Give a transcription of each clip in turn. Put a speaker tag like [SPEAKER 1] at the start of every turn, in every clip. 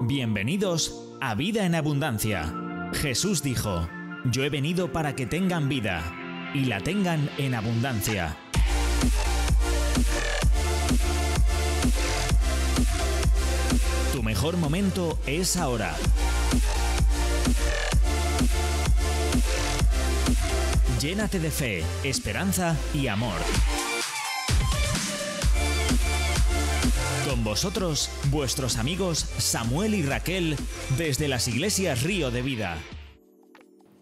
[SPEAKER 1] Bienvenidos a Vida en Abundancia. Jesús dijo: yo he venido para que tengan vida y la tengan en abundancia. Tu mejor momento es ahora. Llénate de fe, esperanza y amor. Con vosotros, vuestros amigos Samuel y Raquel, desde las iglesias Río de Vida.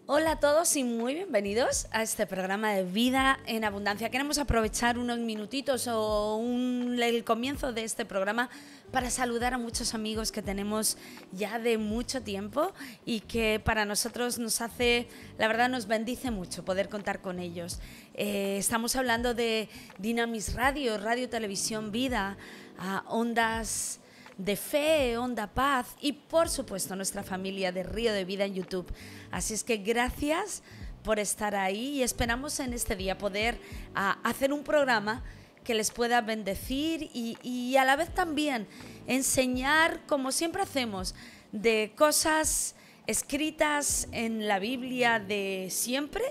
[SPEAKER 2] Hola a todos y muy bienvenidos a este programa de Vida en Abundancia. Queremos aprovechar unos minutitos o el comienzo de este programa para saludar a muchos amigos que tenemos ya de mucho tiempo y que para nosotros nos hace, la verdad nos bendice mucho poder contar con ellos. Estamos hablando de Dynamis Radio, Radio Televisión Vida, Ondas de Fe, Onda Paz y por supuesto nuestra familia de Río de Vida en YouTube. Así es que gracias por estar ahí y esperamos en este día poder hacer un programa que les pueda bendecir y a la vez también enseñar, como siempre hacemos, de cosas escritas en la Biblia de siempre,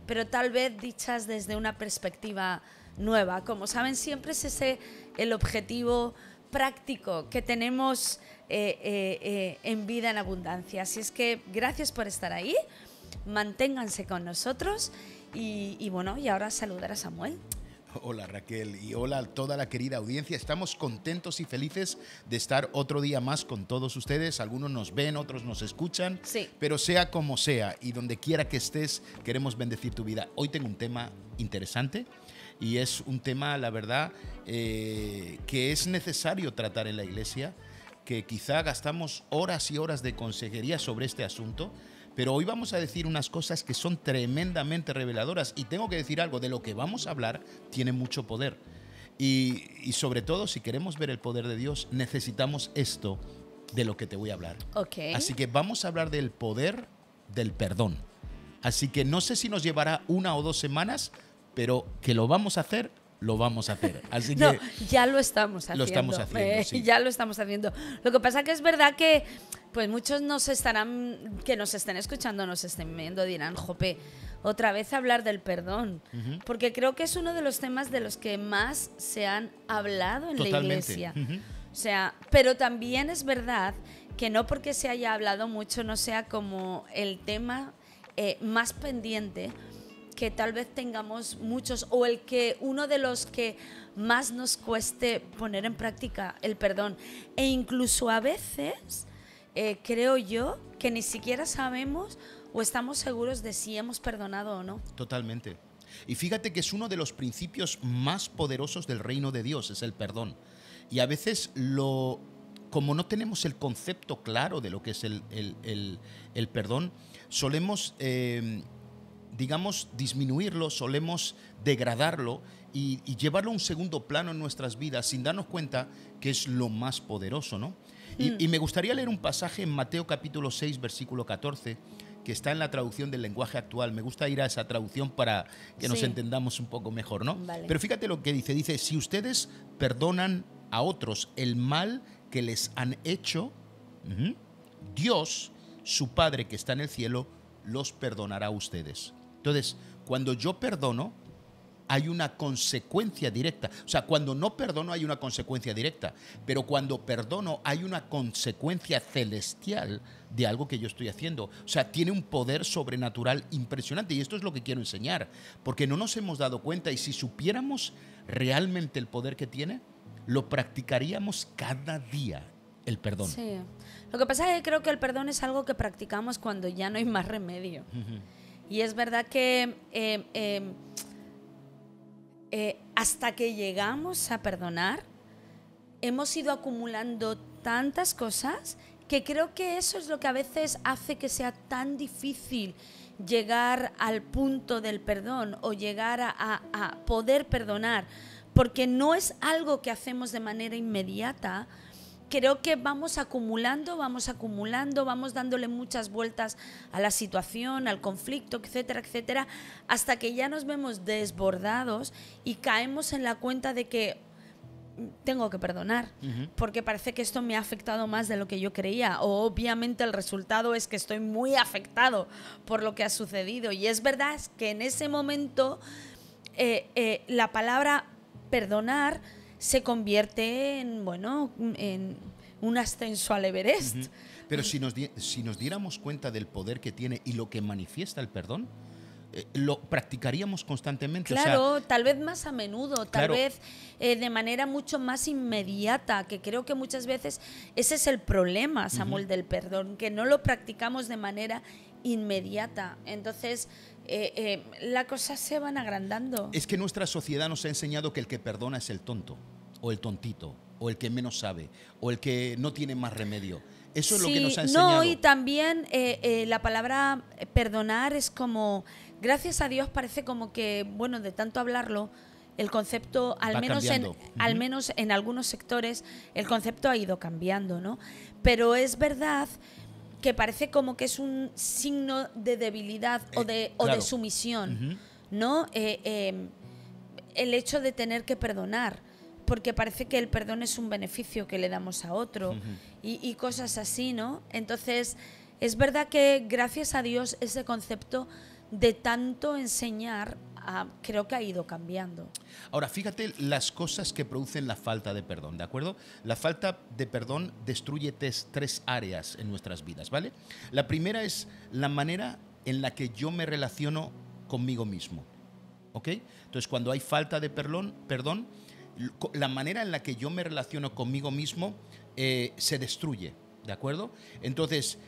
[SPEAKER 2] pero tal vez dichas desde una perspectiva nueva. Como saben, siempre es ese el objetivo práctico que tenemos en Vida en Abundancia. Así es que gracias por estar ahí, manténganse con nosotros y bueno, y ahora saludar a Samuel.
[SPEAKER 3] Hola Raquel y hola a toda la querida audiencia. Estamos contentos y felices de estar otro día más con todos ustedes. Algunos nos ven, otros nos escuchan,
[SPEAKER 2] sí.
[SPEAKER 3] Pero sea como sea y donde quiera que estés, queremos bendecir tu vida. Hoy tengo un tema interesante y es un tema, la verdad, que es necesario tratar en la iglesia, que quizá gastamos horas y horas de consejería sobre este asunto, pero hoy vamos a decir unas cosas que son tremendamente reveladoras y tengo que decir algo, de lo que vamos a hablar tiene mucho poder y sobre todo si queremos ver el poder de Dios necesitamos esto de lo que te voy a hablar.
[SPEAKER 2] Okay.
[SPEAKER 3] Así que vamos a hablar del poder del perdón. Así que no sé si nos llevará 1 o 2 semanas, pero que lo vamos a hacer, lo vamos a hacer. Así que
[SPEAKER 2] no, ya lo estamos haciendo.
[SPEAKER 3] Lo estamos haciendo, sí.
[SPEAKER 2] Ya lo estamos haciendo. Lo que pasa que es verdad que pues muchos que nos estén escuchando, nos estén viendo, dirán, jope, otra vez hablar del perdón. Porque creo que es uno de los temas de los que más se han hablado en
[SPEAKER 3] Totalmente.
[SPEAKER 2] la iglesia. O sea, pero también es verdad que no porque se haya hablado mucho no sea como el tema más pendiente que tal vez tengamos muchos o uno de los que más nos cueste poner en práctica el perdón. E incluso a veces creo yo que ni siquiera sabemos o estamos seguros de si hemos perdonado o no.
[SPEAKER 3] Totalmente. Y fíjate que es uno de los principios más poderosos del reino de Dios, es el perdón. Y a veces como no tenemos el concepto claro de lo que es el perdón, solemos digamos, disminuirlo, solemos degradarlo y llevarlo a un segundo plano en nuestras vidas sin darnos cuenta que es lo más poderoso, ¿no? Y me gustaría leer un pasaje en Mateo capítulo 6, versículo 14, que está en la traducción del lenguaje actual. Me gusta ir a esa traducción para que nos entendamos un poco mejor, ¿no?
[SPEAKER 2] Vale.
[SPEAKER 3] Pero fíjate lo que dice, si ustedes perdonan a otros el mal que les han hecho, Dios, su Padre que está en el cielo, los perdonará a ustedes. Entonces, cuando yo perdono, hay una consecuencia directa. O sea, cuando no perdono hay una consecuencia directa, pero cuando perdono hay una consecuencia celestial de algo que yo estoy haciendo. O sea, tiene un poder sobrenatural impresionante y esto es lo que quiero enseñar, porque no nos hemos dado cuenta y si supiéramos realmente el poder que tiene, lo practicaríamos cada día, el perdón.
[SPEAKER 2] Sí. Lo que pasa es que creo que el perdón es algo que practicamos cuando ya no hay más remedio. Y es verdad que hasta que llegamos a perdonar, hemos ido acumulando tantas cosas que creo que eso es lo que a veces hace que sea tan difícil llegar al punto del perdón o llegar a poder perdonar, porque no es algo que hacemos de manera inmediata. Creo que vamos acumulando, vamos dándole muchas vueltas a la situación, al conflicto, etcétera, etcétera, hasta que ya nos vemos desbordados y caemos en la cuenta de que tengo que perdonar, porque parece que esto me ha afectado más de lo que yo creía, o obviamente el resultado es que estoy muy afectado por lo que ha sucedido. Y es verdad que en ese momento la palabra perdonar se convierte en, bueno, en un ascenso al Everest.
[SPEAKER 3] Pero si nos diéramos cuenta del poder que tiene y lo que manifiesta el perdón, lo practicaríamos constantemente.
[SPEAKER 2] Claro,
[SPEAKER 3] o sea,
[SPEAKER 2] tal vez más a menudo, tal
[SPEAKER 3] claro,
[SPEAKER 2] vez de manera mucho más inmediata, que creo que muchas veces ese es el problema, Samuel, del perdón, que no lo practicamos de manera inmediata. Entonces, las cosas se van agrandando.
[SPEAKER 3] es que nuestra sociedad nos ha enseñado que el que perdona es el tonto, o el tontito, o el que menos sabe, o el que no tiene más remedio. Eso es lo que nos ha enseñado.
[SPEAKER 2] No, y también la palabra perdonar es como, gracias a Dios parece como que, bueno, de tanto hablarlo, el concepto, al menos en algunos sectores, el concepto ha ido cambiando, ¿no? Pero es verdad que parece como que es un signo de debilidad o de sumisión, ¿no? El hecho de tener que perdonar, porque parece que el perdón es un beneficio que le damos a otro y cosas así, ¿no? Entonces, es verdad que gracias a Dios ese concepto de tanto enseñar creo que ha ido cambiando.
[SPEAKER 3] Ahora, fíjate las cosas que producen la falta de perdón, ¿de acuerdo? La falta de perdón destruye tres áreas en nuestras vidas, ¿vale? La primera es la manera en la que yo me relaciono conmigo mismo, ¿ok? Entonces, cuando hay falta de perdón, la manera en la que yo me relaciono conmigo mismo se destruye, ¿de acuerdo? Entonces,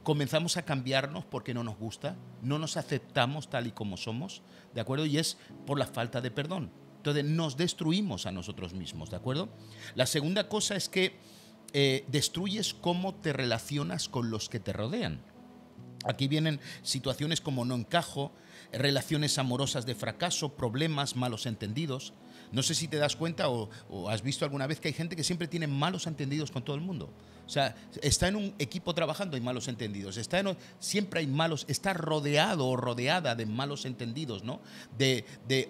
[SPEAKER 3] comenzamos a cambiarnos porque no nos gusta, no nos aceptamos tal y como somos, ¿de acuerdo? Y es por la falta de perdón. Entonces, nos destruimos a nosotros mismos, ¿de acuerdo? La segunda cosa es que destruyes cómo te relacionas con los que te rodean. Aquí vienen situaciones como no encajo, relaciones amorosas de fracaso, problemas, malos entendidos. No sé si te das cuenta o has visto alguna vez que hay gente que siempre tiene malos entendidos con todo el mundo. O sea, está en un equipo trabajando, hay malos entendidos. Siempre hay malos, está rodeado o rodeada de malos entendidos, ¿no?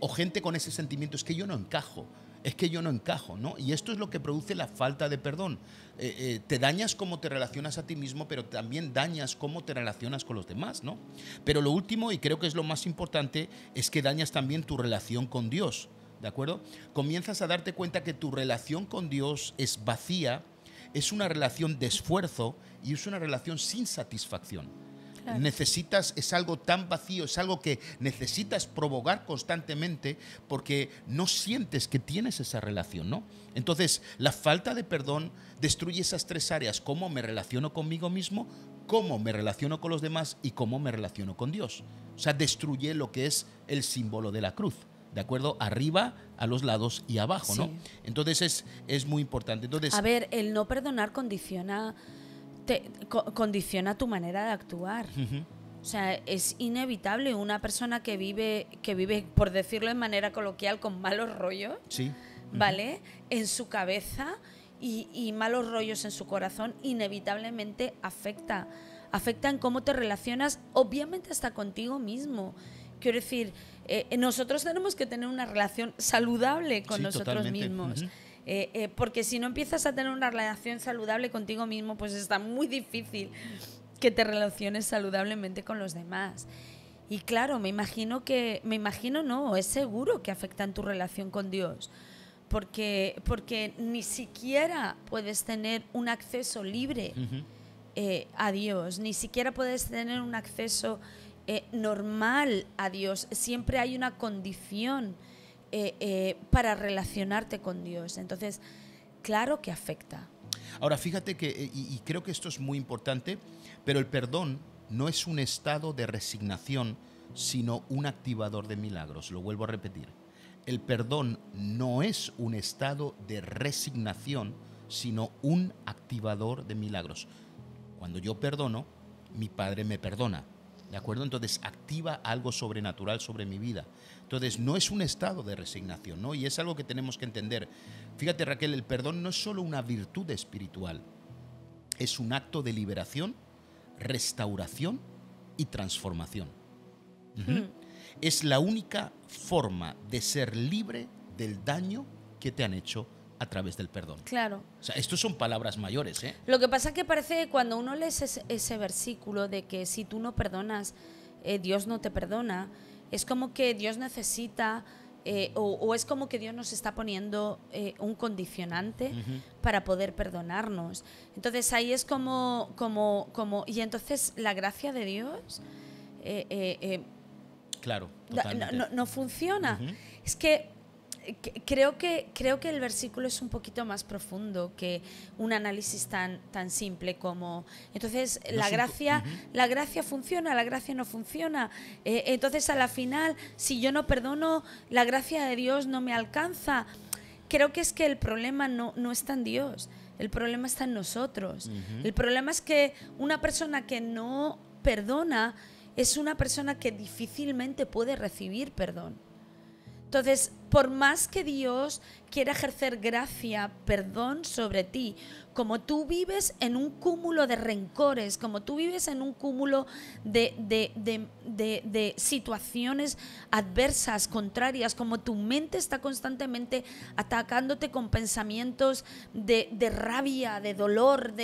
[SPEAKER 3] O gente con ese sentimiento, es que yo no encajo. Es que yo no encajo, ¿no? Y esto es lo que produce la falta de perdón. Te dañas cómo te relacionas a ti mismo, pero también dañas cómo te relacionas con los demás, ¿no? Pero lo último, y creo que es lo más importante, es que dañas también tu relación con Dios, ¿de acuerdo? Comienzas a darte cuenta que tu relación con Dios es vacía, es una relación de esfuerzo y es una relación sin satisfacción. Claro. Es algo tan vacío, es algo que necesitas provocar constantemente porque no sientes que tienes esa relación, ¿no? Entonces, la falta de perdón destruye esas tres áreas: cómo me relaciono conmigo mismo, cómo me relaciono con los demás y cómo me relaciono con Dios. O sea, destruye lo que es el símbolo de la cruz, ¿de acuerdo? Arriba, a los lados y abajo, ¿no? Entonces, es muy importante. Entonces,
[SPEAKER 2] a ver, el no perdonar condiciona tu manera de actuar. O sea, es inevitable. Una persona que vive, por decirlo de manera coloquial, con malos rollos, ¿vale? En su cabeza y malos rollos en su corazón, inevitablemente afecta en cómo te relacionas, obviamente hasta contigo mismo. Quiero decir, nosotros tenemos que tener una relación saludable con nosotros mismos. Porque si no empiezas a tener una relación saludable contigo mismo, pues está muy difícil que te relaciones saludablemente con los demás. Y claro, es seguro que afecta en tu relación con Dios, porque ni siquiera puedes tener un acceso libre a Dios, ni siquiera puedes tener un acceso normal a Dios. Siempre hay una condición para relacionarte con Dios. Entonces, claro que afecta.
[SPEAKER 3] Ahora, fíjate que, y creo que esto es muy importante, pero el perdón no es un estado de resignación, sino un activador de milagros. Lo vuelvo a repetir. El perdón no es un estado de resignación, sino un activador de milagros. Cuando yo perdono, mi Padre me perdona, ¿de acuerdo? Entonces activa algo sobrenatural sobre mi vida. Entonces no es un estado de resignación, ¿no? Y es algo que tenemos que entender. Fíjate, Raquel, el perdón no es solo una virtud espiritual, es un acto de liberación, restauración y transformación. Es la única forma de ser libre del daño que te han hecho a través del perdón.
[SPEAKER 2] Claro.
[SPEAKER 3] O sea, estos son palabras mayores, ¿eh?
[SPEAKER 2] Lo que pasa es que parece que cuando uno lee ese versículo de que si tú no perdonas, Dios no te perdona, es como que Dios necesita, o es como que Dios nos está poniendo un condicionante para poder perdonarnos. Entonces ahí es como y entonces la gracia de Dios
[SPEAKER 3] Claro, totalmente.
[SPEAKER 2] no funciona. Es que creo que el versículo es un poquito más profundo que un análisis tan simple como entonces
[SPEAKER 3] No
[SPEAKER 2] la
[SPEAKER 3] es
[SPEAKER 2] gracia funciona, la gracia no funciona, entonces a la final si yo no perdono la gracia de Dios no me alcanza. Creo que es que el problema no está en Dios, el problema está en nosotros. El problema es que una persona que no perdona es una persona que difícilmente puede recibir perdón. Entonces, por más que Dios quiera ejercer gracia, perdón sobre ti, como tú vives en un cúmulo de rencores, como tú vives en un cúmulo de situaciones adversas, contrarias, como tu mente está constantemente atacándote con pensamientos de rabia, de dolor,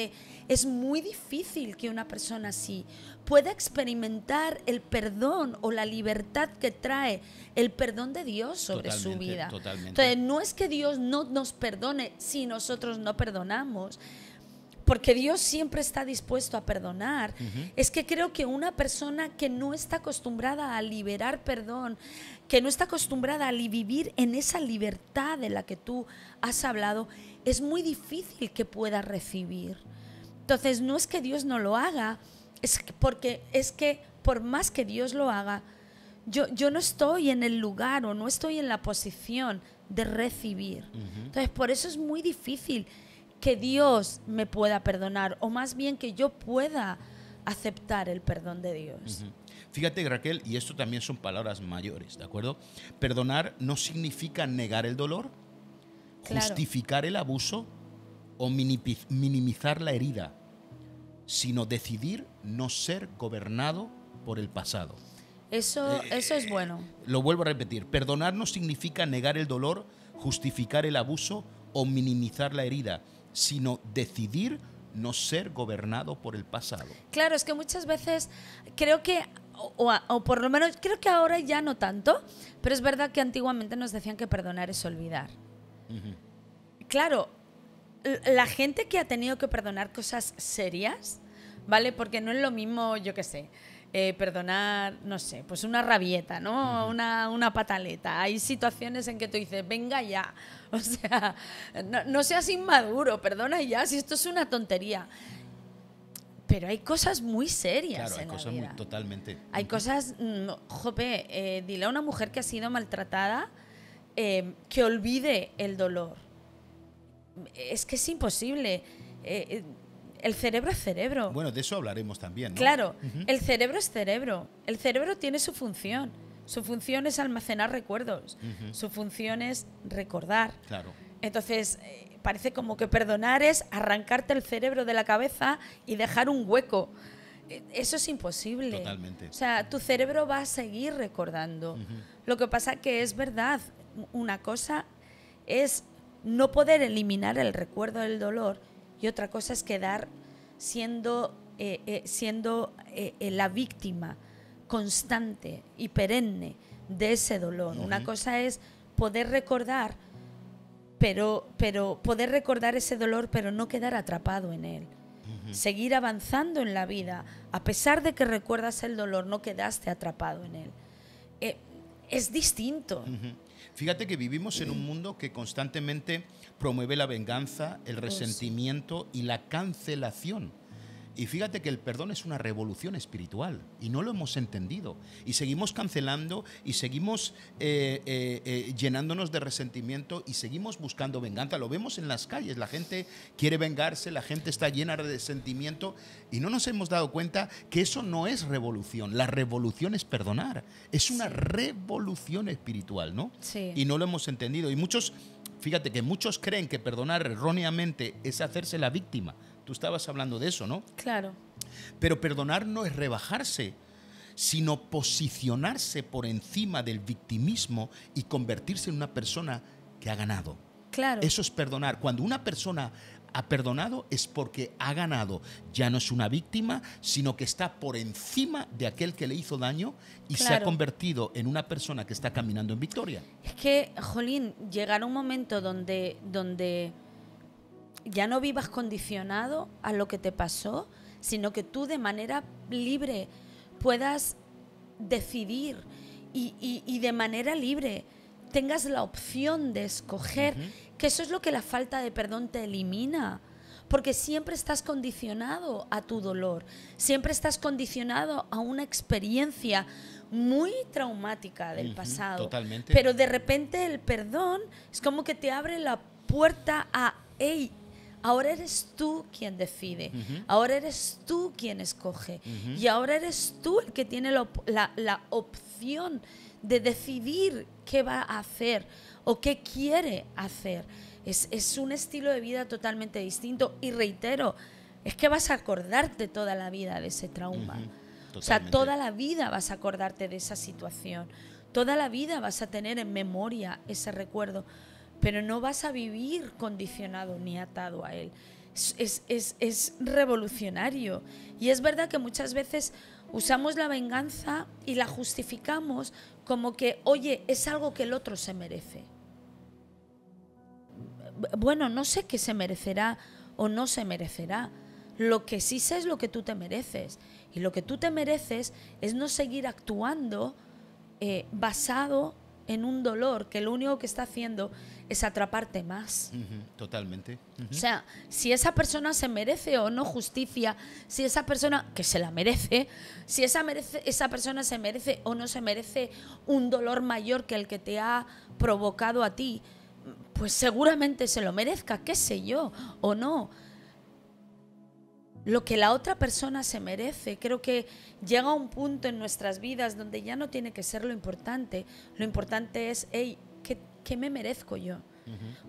[SPEAKER 2] es muy difícil que una persona así pueda experimentar el perdón o la libertad que trae el perdón de Dios sobre su vida.
[SPEAKER 3] Totalmente.
[SPEAKER 2] Entonces, no es que Dios no nos perdone si nosotros no perdonamos, porque Dios siempre está dispuesto a perdonar. Es que creo que una persona que no está acostumbrada a liberar perdón, que no está acostumbrada a vivir en esa libertad de la que tú has hablado, es muy difícil que pueda recibir. Entonces, no es que Dios no lo haga, es que por más que Dios lo haga, yo no estoy en el lugar o no estoy en la posición de recibir. Entonces, por eso es muy difícil que Dios me pueda perdonar, o más bien que yo pueda aceptar el perdón de Dios.
[SPEAKER 3] Fíjate, Raquel, y esto también son palabras mayores, ¿de acuerdo? Perdonar no significa negar el dolor,
[SPEAKER 2] Claro.
[SPEAKER 3] justificar el abuso o minimizar la herida, sino decidir no ser gobernado por el pasado.
[SPEAKER 2] Eso es bueno.
[SPEAKER 3] Lo vuelvo a repetir, perdonar no significa negar el dolor, justificar el abuso o minimizar la herida, sino decidir no ser gobernado por el pasado.
[SPEAKER 2] Claro, es que muchas veces creo que, o por lo menos creo que ahora ya no tanto, pero es verdad que antiguamente nos decían que perdonar es olvidar. Claro, la gente que ha tenido que perdonar cosas serias, ¿vale? Porque no es lo mismo, yo qué sé, perdonar, no sé, pues una rabieta, ¿no? Una pataleta. Hay situaciones en que tú dices, venga ya, o sea, no seas inmaduro, perdona ya, si esto es una tontería. Pero hay cosas muy serias
[SPEAKER 3] Claro, hay
[SPEAKER 2] en la
[SPEAKER 3] cosas
[SPEAKER 2] vida.
[SPEAKER 3] muy totalmente.
[SPEAKER 2] Hay cosas, dile a una mujer que ha sido maltratada que olvide el dolor. Es que es imposible. El cerebro es cerebro.
[SPEAKER 3] Bueno, de eso hablaremos también, ¿no?
[SPEAKER 2] Claro, el cerebro es cerebro. El cerebro tiene su función. Su función es almacenar recuerdos. Su función es recordar.
[SPEAKER 3] Claro.
[SPEAKER 2] Entonces, parece como que perdonar es arrancarte el cerebro de la cabeza y dejar un hueco. Eso es imposible.
[SPEAKER 3] Totalmente.
[SPEAKER 2] O sea, tu cerebro va a seguir recordando. Lo que pasa que es verdad. Una cosa es no poder eliminar el recuerdo del dolor y otra cosa es quedar siendo la víctima constante y perenne de ese dolor. Una cosa es poder recordar, pero poder recordar ese dolor, pero no quedar atrapado en él. Seguir avanzando en la vida, a pesar de que recuerdas el dolor, no quedaste atrapado en él. Es distinto.
[SPEAKER 3] Fíjate que vivimos en un mundo que constantemente promueve la venganza, el resentimiento y la cancelación. Y fíjate que el perdón es una revolución espiritual y no lo hemos entendido. Y seguimos cancelando y seguimos llenándonos de resentimiento y seguimos buscando venganza. Lo vemos en las calles, la gente quiere vengarse, la gente está llena de resentimiento y no nos hemos dado cuenta que eso no es revolución. La revolución es perdonar. Es una revolución espiritual, ¿no?
[SPEAKER 2] Sí.
[SPEAKER 3] Y no lo hemos entendido. Y fíjate que muchos creen que perdonar erróneamente es hacerse la víctima. Tú estabas hablando de eso, ¿no?
[SPEAKER 2] Claro.
[SPEAKER 3] Pero perdonar no es rebajarse, sino posicionarse por encima del victimismo y convertirse en una persona que ha ganado.
[SPEAKER 2] Claro.
[SPEAKER 3] Eso es perdonar. Cuando una persona ha perdonado es porque ha ganado. Ya no es una víctima, sino que está por encima de aquel que le hizo daño y se ha
[SPEAKER 2] Claro.
[SPEAKER 3] convertido en una persona que está caminando en victoria.
[SPEAKER 2] Es que, jolín, llegará un momento donde ya no vivas condicionado a lo que te pasó, sino que tú de manera libre puedas decidir y de manera libre tengas la opción de escoger, que eso es lo que la falta de perdón te elimina. Porque siempre estás condicionado a tu dolor, siempre estás condicionado a una experiencia muy traumática del pasado.
[SPEAKER 3] Totalmente.
[SPEAKER 2] Pero de repente el perdón es como que te abre la puerta a, hey, ahora eres tú quien decide, ahora eres tú quien escoge y ahora eres tú el que tiene la opción de decidir qué va a hacer o qué quiere hacer. Es un estilo de vida totalmente distinto y reitero, es que vas a acordarte toda la vida de ese trauma. O sea, toda la vida vas a acordarte de esa situación, toda la vida vas a tener en memoria ese recuerdo, pero no vas a vivir condicionado ni atado a él. Es revolucionario. Y es verdad que muchas veces usamos la venganza y la justificamos como que, oye, es algo que el otro se merece. Bueno, no sé qué se merecerá o no se merecerá. Lo que sí sé es lo que tú te mereces. Y lo que tú te mereces es no seguir actuando basado en un dolor que lo único que está haciendo es atraparte más.
[SPEAKER 3] Totalmente.
[SPEAKER 2] O sea, si esa persona se merece o no justicia, si esa persona, que se la merece, si esa persona se merece o no se merece un dolor mayor que el que te ha provocado a ti, pues seguramente se lo merezca, qué sé yo, o no. Lo que la otra persona se merece, creo que llega un punto en nuestras vidas donde ya no tiene que ser lo importante es, hey, ¿qué me merezco yo?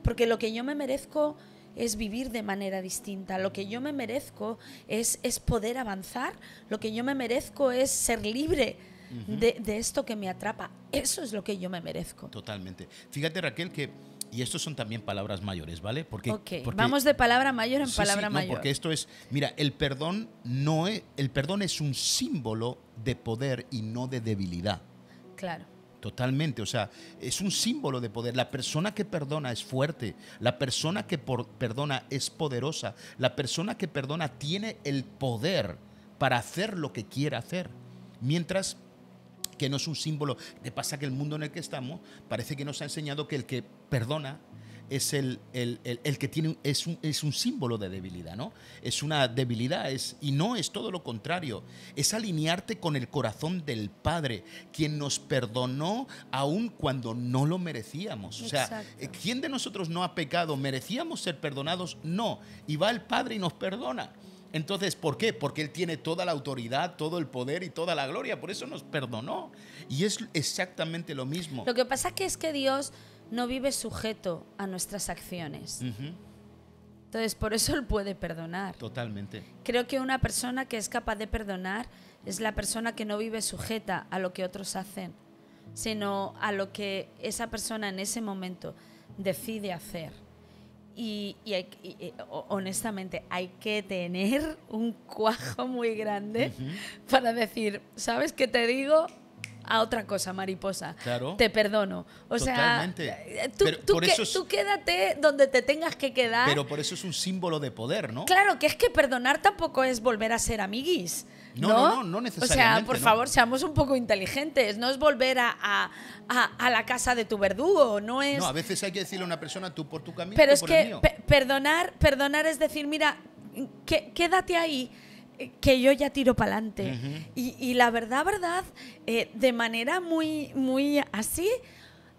[SPEAKER 2] Porque lo que yo me merezco es vivir de manera distinta, lo que yo me merezco es poder avanzar, lo que yo me merezco es ser libre de esto que me atrapa, eso es lo que yo me merezco.
[SPEAKER 3] Totalmente. Fíjate, Raquel, que y estos son también palabras mayores, ¿vale? Porque
[SPEAKER 2] vamos de palabra mayor en palabra mayor.
[SPEAKER 3] Porque esto es, mira, el perdón es un símbolo de poder y no de debilidad.
[SPEAKER 2] Claro.
[SPEAKER 3] Totalmente, o sea, es un símbolo de poder. La persona que perdona es fuerte, la persona que perdona es poderosa, la persona que perdona tiene el poder para hacer lo que quiera hacer. Mientras que no es un símbolo. ¿Qué pasa? Que el mundo en el que estamos parece que nos ha enseñado que el que perdona es el que tiene, es un símbolo de debilidad, ¿no? Es una debilidad, y no, es todo lo contrario. Es alinearte con el corazón del Padre, quien nos perdonó aun cuando no lo merecíamos. O sea, ¿quién de nosotros no ha pecado? ¿Merecíamos ser perdonados? No. Y va el Padre y nos perdona. Entonces, ¿por qué? Porque Él tiene toda la autoridad, todo el poder y toda la gloria. Por eso nos perdonó. Y es exactamente lo mismo.
[SPEAKER 2] Lo que pasa es que Dios no vive sujeto a nuestras acciones. Entonces, por eso Él puede perdonar.
[SPEAKER 3] Totalmente.
[SPEAKER 2] Creo que una persona que es capaz de perdonar es la persona que no vive sujeta a lo que otros hacen, sino a lo que esa persona en ese momento decide hacer. Y honestamente hay que tener un cuajo muy grande para decir, ¿sabes qué te digo? A otra cosa, mariposa.
[SPEAKER 3] Claro.
[SPEAKER 2] Te perdono. O
[SPEAKER 3] Totalmente.
[SPEAKER 2] sea, tú quédate donde te tengas que quedar.
[SPEAKER 3] Pero por eso es un símbolo de poder, ¿no?
[SPEAKER 2] Claro, que es que perdonar tampoco es volver a ser amiguis. No necesariamente. O sea, por favor, seamos un poco inteligentes. No es volver a la casa de tu verdugo. No, a
[SPEAKER 3] veces hay que decirle a una persona, tú por tu camino,
[SPEAKER 2] pero
[SPEAKER 3] tú
[SPEAKER 2] es
[SPEAKER 3] por
[SPEAKER 2] que
[SPEAKER 3] el mío.
[SPEAKER 2] Perdonar es decir, mira, quédate ahí, que yo ya tiro para adelante. Y la verdad, de manera muy, muy así,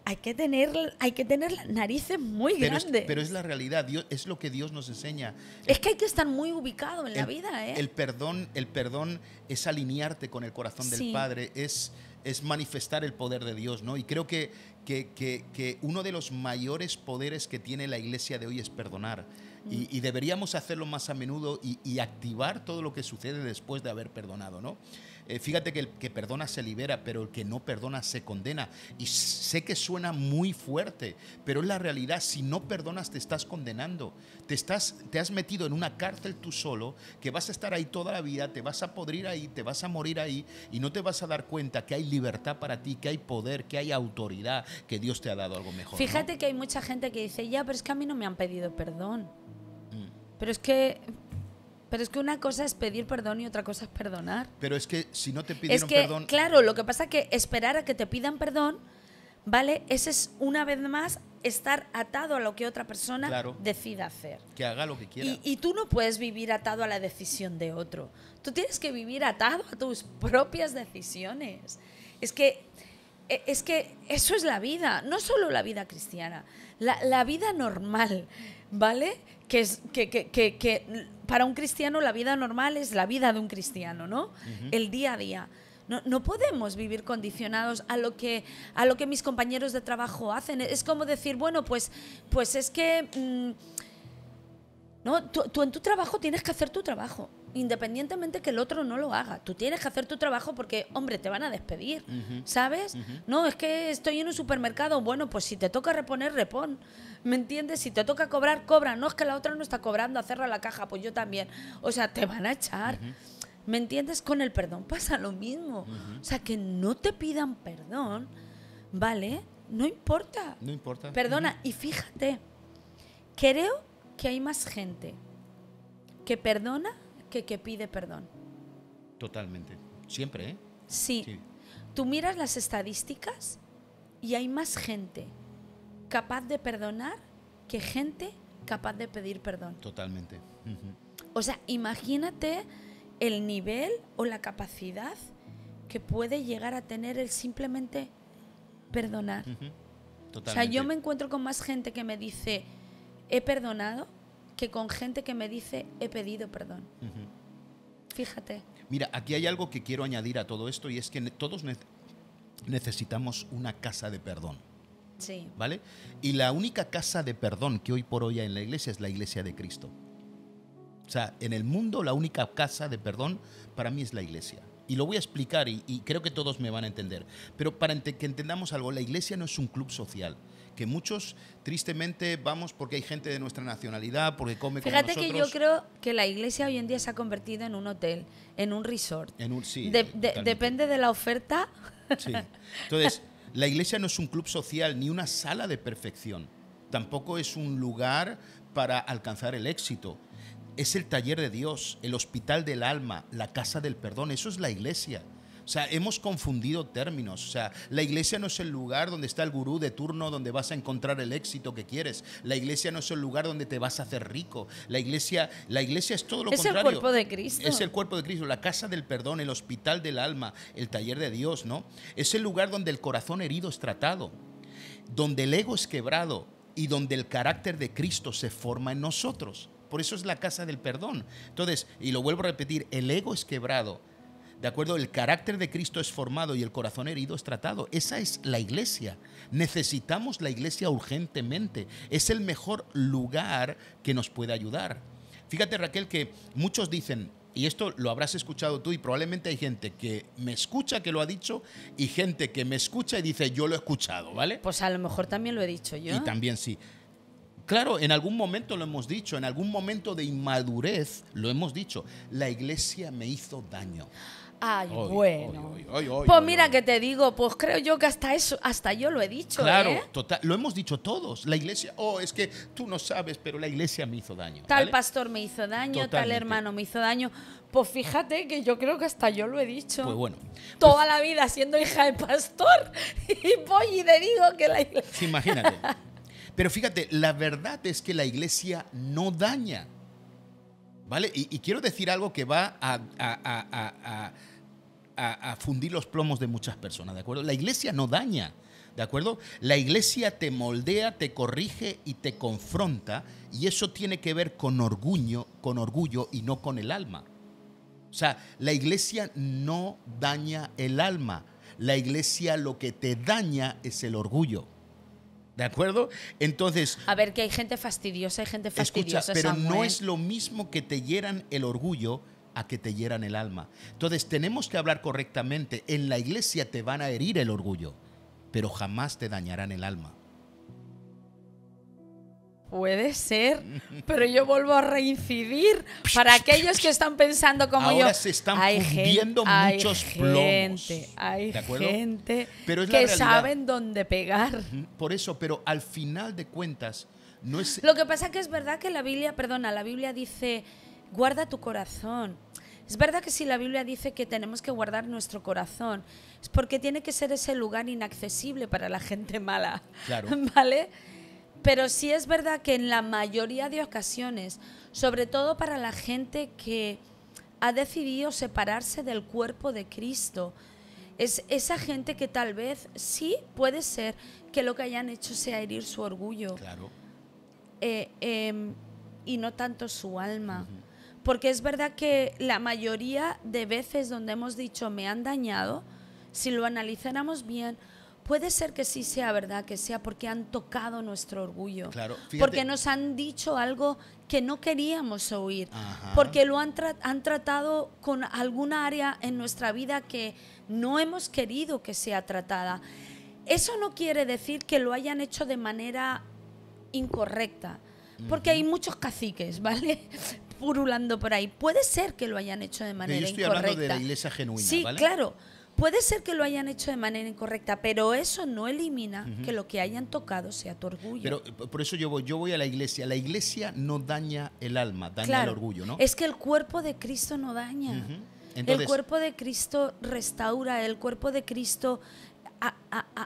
[SPEAKER 2] hay que tener las narices muy grandes.
[SPEAKER 3] Pero es la realidad, es lo que Dios nos enseña.
[SPEAKER 2] Es que hay que estar muy ubicado en la vida.
[SPEAKER 3] El perdón es alinearte con el corazón del Padre, es manifestar el poder de Dios, ¿no? Y creo que uno de los mayores poderes que tiene la iglesia de hoy es perdonar. Y deberíamos hacerlo más a menudo y activar todo lo que sucede después de haber perdonado, ¿no? fíjate que el que perdona se libera, pero el que no perdona se condena. Y sé que suena muy fuerte, pero es la realidad. Si no perdonas, te estás condenando. Te has metido en una cárcel tú solo, que vas a estar ahí toda la vida, te vas a podrir ahí, te vas a morir ahí, y no te vas a dar cuenta que hay libertad para ti, que hay poder, que hay autoridad, que Dios te ha dado algo mejor.
[SPEAKER 2] Fíjate,
[SPEAKER 3] ¿no?
[SPEAKER 2] que hay mucha gente que dice, ya, pero es que a mí no me han pedido perdón. Pero es que una cosa es pedir perdón y otra cosa es perdonar.
[SPEAKER 3] Pero es que si no te pidieron
[SPEAKER 2] Es que,
[SPEAKER 3] perdón...
[SPEAKER 2] claro, lo que pasa es que esperar a que te pidan perdón, ¿vale? Ese es, una vez más, estar atado a lo que otra persona
[SPEAKER 3] Claro.
[SPEAKER 2] decida hacer.
[SPEAKER 3] Que haga lo que quiera.
[SPEAKER 2] Y tú no puedes vivir atado a la decisión de otro. Tú tienes que vivir atado a tus propias decisiones. Es que eso es la vida, no solo la vida cristiana, la vida normal, ¿vale? Que para un cristiano la vida normal es la vida de un cristiano, ¿no? El día a día. No podemos vivir condicionados a lo que mis compañeros de trabajo hacen. Es como decir, bueno, pues es que... no, tú en tu trabajo tienes que hacer tu trabajo, independientemente que el otro no lo haga. Tú tienes que hacer tu trabajo porque, hombre, te van a despedir, ¿sabes? No, es que estoy en un supermercado. Bueno, pues si te toca reponer, repon. ¿Me entiendes? Si te toca cobrar, cobra. No, es que la otra no está cobrando, cerra la caja, pues yo también. O sea, te van a echar. ¿Me entiendes? Con el perdón pasa lo mismo. O sea, que no te pidan perdón, ¿vale? No importa.
[SPEAKER 3] No importa.
[SPEAKER 2] Perdona. Y fíjate, creo que hay más gente que perdona que pide perdón.
[SPEAKER 3] Totalmente. Siempre, ¿eh?
[SPEAKER 2] Sí. Tú miras las estadísticas y hay más gente capaz de perdonar que gente capaz de pedir perdón.
[SPEAKER 3] Totalmente.
[SPEAKER 2] O sea, imagínate el nivel o la capacidad que puede llegar a tener el simplemente perdonar.
[SPEAKER 3] Totalmente.
[SPEAKER 2] O sea, yo me encuentro con más gente que me dice he perdonado que con gente que me dice he pedido perdón. Fíjate.
[SPEAKER 3] Mira, aquí hay algo que quiero añadir a todo esto, y es que todos necesitamos una casa de perdón.
[SPEAKER 2] Sí.
[SPEAKER 3] ¿Vale? Y la única casa de perdón que hoy por hoy hay en la iglesia es la iglesia de Cristo. O sea, en el mundo la única casa de perdón para mí es la iglesia. Y lo voy a explicar y creo que todos me van a entender. Pero para que entendamos algo, la iglesia no es un club social. Que muchos, tristemente, vamos porque hay gente de nuestra nacionalidad, porque come como nosotros.
[SPEAKER 2] Fíjate que yo creo que la iglesia hoy en día se ha convertido en un hotel, en un resort.
[SPEAKER 3] Sí,
[SPEAKER 2] depende de la oferta.
[SPEAKER 3] Sí. Entonces, la iglesia no es un club social ni una sala de perfección. Tampoco es un lugar para alcanzar el éxito. Es el taller de Dios, el hospital del alma, la casa del perdón. Eso es la iglesia. O sea, hemos confundido términos. O sea, la iglesia no es el lugar donde está el gurú de turno, donde vas a encontrar el éxito que quieres. La iglesia no es el lugar donde te vas a hacer rico. La iglesia es todo lo contrario.
[SPEAKER 2] Es el cuerpo de Cristo.
[SPEAKER 3] Es el cuerpo de Cristo, la casa del perdón, el hospital del alma, el taller de Dios, ¿no? Es el lugar donde el corazón herido es tratado, donde el ego es quebrado y donde el carácter de Cristo se forma en nosotros. Por eso es la casa del perdón. Entonces, y lo vuelvo a repetir, el ego es quebrado, ¿de acuerdo? El carácter de Cristo es formado y el corazón herido es tratado. Esa es la iglesia. Necesitamos la iglesia urgentemente. Es el mejor lugar que nos puede ayudar. Fíjate, Raquel, que muchos dicen, y esto lo habrás escuchado tú, y probablemente hay gente que me escucha que lo ha dicho y gente que me escucha y dice, yo lo he escuchado, ¿vale?
[SPEAKER 2] Pues a lo mejor también lo he dicho yo.
[SPEAKER 3] Y también sí. Claro, en algún momento lo hemos dicho, en algún momento de inmadurez lo hemos dicho. La iglesia me hizo daño.
[SPEAKER 2] Ay, bueno.
[SPEAKER 3] Pues
[SPEAKER 2] Pues mira que te digo, pues creo yo que hasta yo lo he dicho.
[SPEAKER 3] Claro,
[SPEAKER 2] ¿eh?
[SPEAKER 3] total, lo hemos dicho todos. La iglesia, es que tú no sabes, pero la iglesia me hizo daño.
[SPEAKER 2] Tal
[SPEAKER 3] ¿vale?
[SPEAKER 2] pastor me hizo daño,
[SPEAKER 3] Totalmente.
[SPEAKER 2] tal hermano me hizo daño. Pues fíjate que yo creo que hasta yo lo he dicho.
[SPEAKER 3] Pues bueno.
[SPEAKER 2] Toda la vida siendo hija de pastor y voy y te digo que la iglesia...
[SPEAKER 3] Sí, imagínate. Pero fíjate, la verdad es que la iglesia no daña, ¿vale? Y quiero decir algo que va a fundir los plomos de muchas personas, ¿de acuerdo? La iglesia no daña, ¿de acuerdo? La iglesia te moldea, te corrige y te confronta, y eso tiene que ver con orgullo y no con el alma. O sea, la iglesia no daña el alma. La iglesia lo que te daña es el orgullo. ¿De acuerdo? Entonces...
[SPEAKER 2] A ver, que hay gente fastidiosa, hay gente fastidiosa.
[SPEAKER 3] Escucha, pero
[SPEAKER 2] Samuel.
[SPEAKER 3] no es lo mismo que te hieran el orgullo a que te hieran el alma. Entonces tenemos que hablar correctamente. En la iglesia te van a herir el orgullo, pero jamás te dañarán el alma.
[SPEAKER 2] Puede ser, pero yo vuelvo a reincidir para aquellos que están pensando como yo.
[SPEAKER 3] Ahora se están fundiendo muchos plomos.
[SPEAKER 2] Hay
[SPEAKER 3] ¿De acuerdo?
[SPEAKER 2] gente
[SPEAKER 3] Pero es la
[SPEAKER 2] que
[SPEAKER 3] realidad.
[SPEAKER 2] saben dónde pegar.
[SPEAKER 3] Por eso, pero al final de cuentas, no es...
[SPEAKER 2] Lo que pasa que es verdad que la Biblia dice, guarda tu corazón. Es verdad que si la Biblia dice que tenemos que guardar nuestro corazón, es porque tiene que ser ese lugar inaccesible para la gente mala.
[SPEAKER 3] Claro.
[SPEAKER 2] ¿Vale? Pero sí es verdad que en la mayoría de ocasiones, sobre todo para la gente que ha decidido separarse del cuerpo de Cristo, es esa gente que tal vez sí puede ser que lo que hayan hecho sea herir su orgullo.
[SPEAKER 3] Claro.
[SPEAKER 2] Y no tanto su alma. Porque es verdad que la mayoría de veces donde hemos dicho me han dañado, si lo analizáramos bien, puede ser que sí sea verdad, que sea porque han tocado nuestro orgullo.
[SPEAKER 3] Claro, fíjate.
[SPEAKER 2] Porque nos han dicho algo que no queríamos oír.
[SPEAKER 3] Ajá.
[SPEAKER 2] Porque lo han tratado con alguna área en nuestra vida que no hemos querido que sea tratada. Eso no quiere decir que lo hayan hecho de manera incorrecta. Porque hay muchos caciques, ¿vale? Purulando por ahí. Puede ser que lo hayan hecho de manera
[SPEAKER 3] Yo estoy
[SPEAKER 2] incorrecta.
[SPEAKER 3] hablando de la iglesia genuina,
[SPEAKER 2] sí,
[SPEAKER 3] ¿vale?
[SPEAKER 2] claro. Puede ser que lo hayan hecho de manera incorrecta, pero eso no elimina que lo que hayan tocado sea tu orgullo.
[SPEAKER 3] Pero por eso yo voy a la iglesia. La iglesia no daña el alma, daña
[SPEAKER 2] claro,
[SPEAKER 3] el orgullo, ¿no?
[SPEAKER 2] Es que el cuerpo de Cristo no daña.
[SPEAKER 3] Entonces,
[SPEAKER 2] el cuerpo de Cristo restaura, el cuerpo de Cristo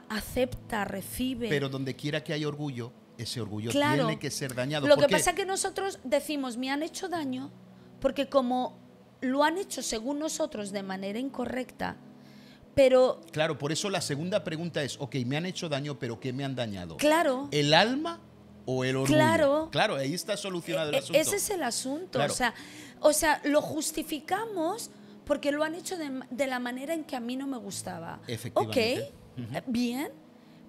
[SPEAKER 2] acepta, recibe.
[SPEAKER 3] pero donde quiera que hay orgullo, ese orgullo
[SPEAKER 2] Claro.
[SPEAKER 3] tiene que ser dañado.
[SPEAKER 2] Lo que
[SPEAKER 3] porque-
[SPEAKER 2] pasa es que nosotros decimos, me han hecho daño, porque como lo han hecho según nosotros de manera incorrecta, pero
[SPEAKER 3] Claro, por eso la segunda pregunta es, ok, me han hecho daño, pero ¿qué me han dañado?
[SPEAKER 2] claro,
[SPEAKER 3] ¿El alma o el orgullo?
[SPEAKER 2] Claro.
[SPEAKER 3] Claro, ahí está solucionado el asunto.
[SPEAKER 2] ese es el asunto.
[SPEAKER 3] Claro.
[SPEAKER 2] O sea, lo justificamos porque lo han hecho de la manera en que a mí no me gustaba.
[SPEAKER 3] Efectivamente.
[SPEAKER 2] Ok, bien,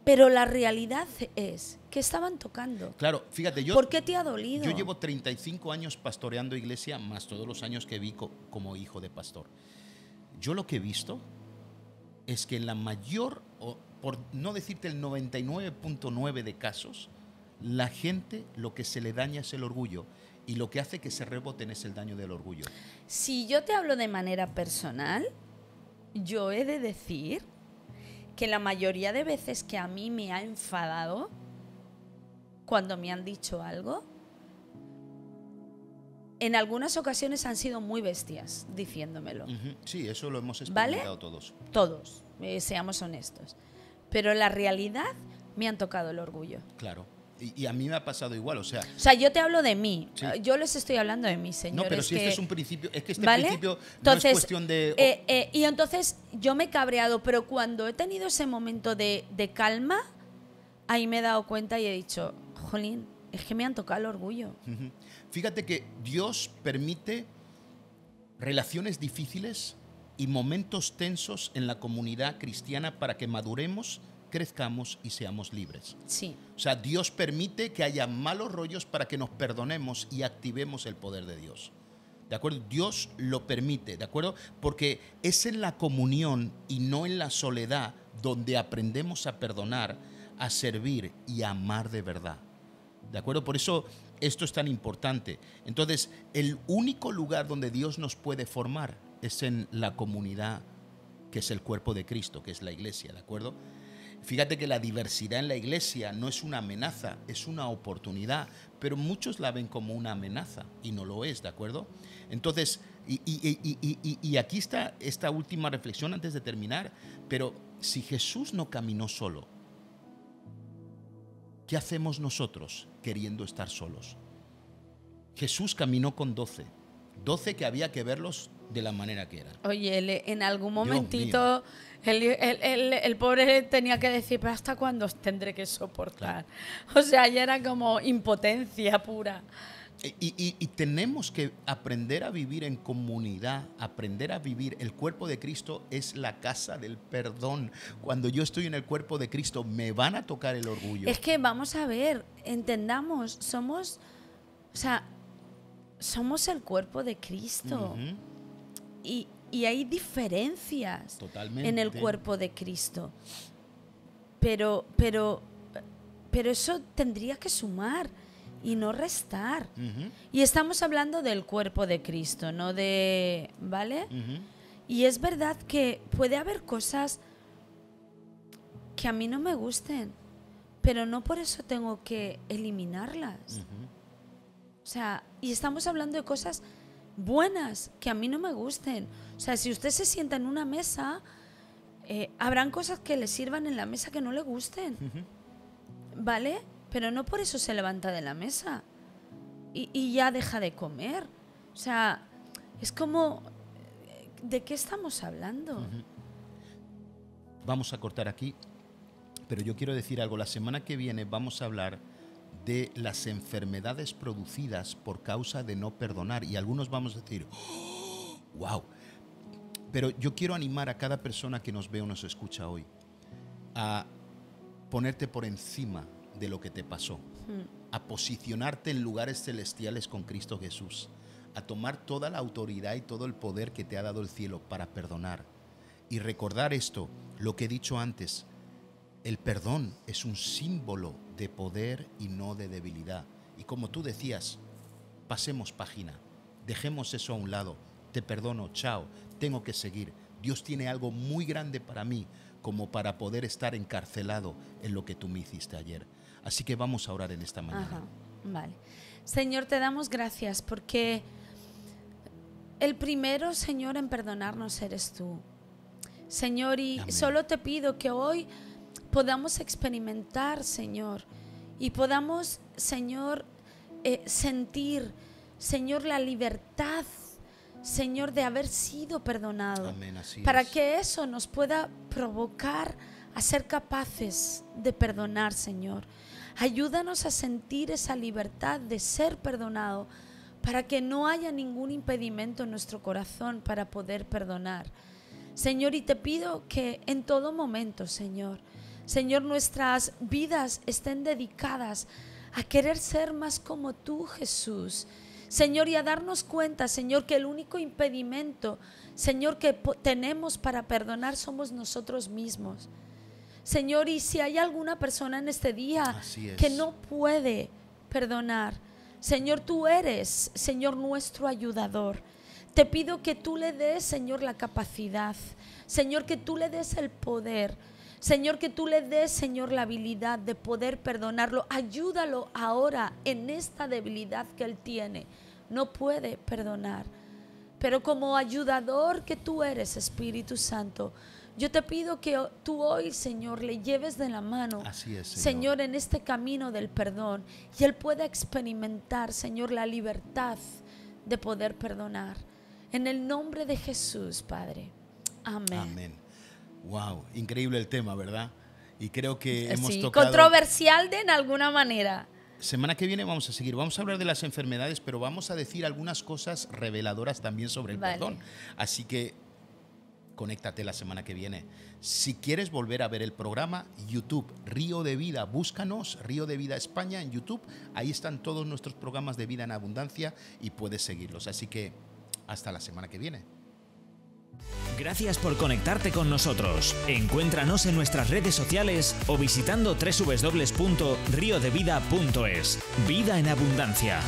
[SPEAKER 2] pero la realidad es que estaban tocando.
[SPEAKER 3] Claro, fíjate,
[SPEAKER 2] ¿Por qué te ha dolido?
[SPEAKER 3] Yo llevo 35 años pastoreando iglesia, más todos los años que vi como hijo de pastor. Yo lo que he visto es que en la mayor, o por no decirte el 99.9 de casos, la gente lo que se le daña es el orgullo y lo que hace que se reboten es el daño del orgullo.
[SPEAKER 2] Si yo te hablo de manera personal, yo he de decir que la mayoría de veces que a mí me ha enfadado cuando me han dicho algo, en algunas ocasiones han sido muy bestias diciéndomelo.
[SPEAKER 3] Sí, eso lo hemos
[SPEAKER 2] ¿Vale?
[SPEAKER 3] experimentado todos.
[SPEAKER 2] Todos, seamos honestos. Pero la realidad me han tocado el orgullo.
[SPEAKER 3] Claro. Y a mí me ha pasado igual, o sea...
[SPEAKER 2] O sea, yo te hablo de mí.
[SPEAKER 3] Sí.
[SPEAKER 2] Yo les estoy hablando de mí, señores.
[SPEAKER 3] No, pero si
[SPEAKER 2] que,
[SPEAKER 3] este es un principio, es que este
[SPEAKER 2] ¿vale?
[SPEAKER 3] principio
[SPEAKER 2] Entonces,
[SPEAKER 3] no es cuestión de...
[SPEAKER 2] y entonces yo me he cabreado, pero cuando he tenido ese momento de calma, ahí me he dado cuenta y he dicho, jolín, es que me han tocado el orgullo.
[SPEAKER 3] Fíjate que Dios permite relaciones difíciles y momentos tensos en la comunidad cristiana para que maduremos, crezcamos y seamos libres.
[SPEAKER 2] Sí.
[SPEAKER 3] O sea, Dios permite que haya malos rollos para que nos perdonemos y activemos el poder de Dios. ¿De acuerdo? Dios lo permite, ¿de acuerdo? Porque es en la comunión y no en la soledad donde aprendemos a perdonar, a servir y a amar de verdad. ¿De acuerdo? Por eso esto es tan importante. Entonces, el único lugar donde Dios nos puede formar es en la comunidad, que es el cuerpo de Cristo, que es la iglesia, ¿de acuerdo? Fíjate que la diversidad en la iglesia no es una amenaza, es una oportunidad, pero muchos la ven como una amenaza y no lo es, ¿de acuerdo? Entonces, y aquí está esta última reflexión antes de terminar, pero si Jesús no caminó solo, ¿qué hacemos nosotros queriendo estar solos? Jesús caminó con 12 que había que verlos de la manera que eran.
[SPEAKER 2] Oye, en algún
[SPEAKER 3] Dios
[SPEAKER 2] momentito el pobre tenía que decir, pero ¿hasta cuándo os tendré que soportar? Claro. O sea, ya era como impotencia pura.
[SPEAKER 3] Y tenemos que aprender a vivir en comunidad, aprender a vivir. El cuerpo de Cristo es la casa del perdón. Cuando yo estoy en el cuerpo de Cristo, me van a tocar el orgullo.
[SPEAKER 2] Es que vamos a ver, entendamos, somos el cuerpo de Cristo. y hay diferencias
[SPEAKER 3] Totalmente.
[SPEAKER 2] en el cuerpo de Cristo. Pero eso tendría que sumar y no restar. Y estamos hablando del cuerpo de Cristo, no de... ¿Vale? Y es verdad que puede haber cosas que a mí no me gusten, pero no por eso tengo que eliminarlas. O sea, y estamos hablando de cosas buenas que a mí no me gusten. O sea, si usted se sienta en una mesa, habrán cosas que le sirvan en la mesa que no le gusten. ¿Vale? Pero no por eso se levanta de la mesa y ya deja de comer. O sea, es como... ¿De qué estamos hablando?
[SPEAKER 3] Vamos a cortar aquí, pero yo quiero decir algo. La semana que viene vamos a hablar de las enfermedades producidas por causa de no perdonar. Y algunos vamos a decir, ¡oh, wow! Pero yo quiero animar a cada persona que nos ve o nos escucha hoy a ponerte por encima de lo que te pasó, a posicionarte en lugares celestiales con Cristo Jesús, a tomar toda la autoridad y todo el poder que te ha dado el cielo para perdonar. Y recordar esto, lo que he dicho antes, el perdón es un símbolo de poder y no de debilidad. Y como tú decías, pasemos página, dejemos eso a un lado, te perdono, chao, tengo que seguir. Dios tiene algo muy grande para mí, como para poder estar encarcelado en lo que tú me hiciste ayer. Así que vamos a orar en esta mañana.
[SPEAKER 2] Ajá, vale. Señor, te damos gracias porque el primero, Señor, en perdonarnos eres tú. Señor, y
[SPEAKER 3] Amén.
[SPEAKER 2] Solo te pido que hoy podamos experimentar, Señor, y podamos, Señor, sentir, Señor, la libertad, Señor, de haber sido perdonado.
[SPEAKER 3] Amén, así
[SPEAKER 2] para
[SPEAKER 3] es.
[SPEAKER 2] que eso nos pueda provocar a ser capaces de perdonar, Señor. Ayúdanos a sentir esa libertad de ser perdonado para que no haya ningún impedimento en nuestro corazón para poder perdonar. Señor, y te pido que en todo momento, Señor, nuestras vidas estén dedicadas a querer ser más como tú, Jesús. Señor, y a darnos cuenta, Señor, que el único impedimento, Señor, que tenemos para perdonar somos nosotros mismos. Señor, y si hay alguna persona en este día que no puede perdonar, Señor, tú eres, Señor, nuestro ayudador. Te pido que tú le des, Señor, la capacidad. Señor, que tú le des el poder. Señor, que tú le des, Señor, la habilidad de poder perdonarlo. Ayúdalo ahora en esta debilidad que él tiene. No puede perdonar. Pero como ayudador que tú eres, Espíritu Santo, yo te pido que tú hoy, Señor, le lleves de la mano,
[SPEAKER 3] Así es,
[SPEAKER 2] Señor, en este camino del perdón, y él pueda experimentar, Señor, la libertad de poder perdonar. En el nombre de Jesús, Padre. Amén.
[SPEAKER 3] Amén. Wow, increíble el tema, ¿verdad? Y creo que hemos
[SPEAKER 2] Sí,
[SPEAKER 3] tocado...
[SPEAKER 2] controversial en alguna manera.
[SPEAKER 3] Semana que viene vamos a seguir. Vamos a hablar de las enfermedades, pero vamos a decir algunas cosas reveladoras también sobre el perdón. Así que conéctate la semana que viene. Si quieres volver a ver el programa, YouTube, Río de Vida, búscanos, Río de Vida España en YouTube. Ahí están todos nuestros programas de Vida en Abundancia y puedes seguirlos. Así que hasta la semana que viene.
[SPEAKER 1] Gracias por conectarte con nosotros. Encuéntranos en nuestras redes sociales o visitando www.riodevida.es. Vida en Abundancia.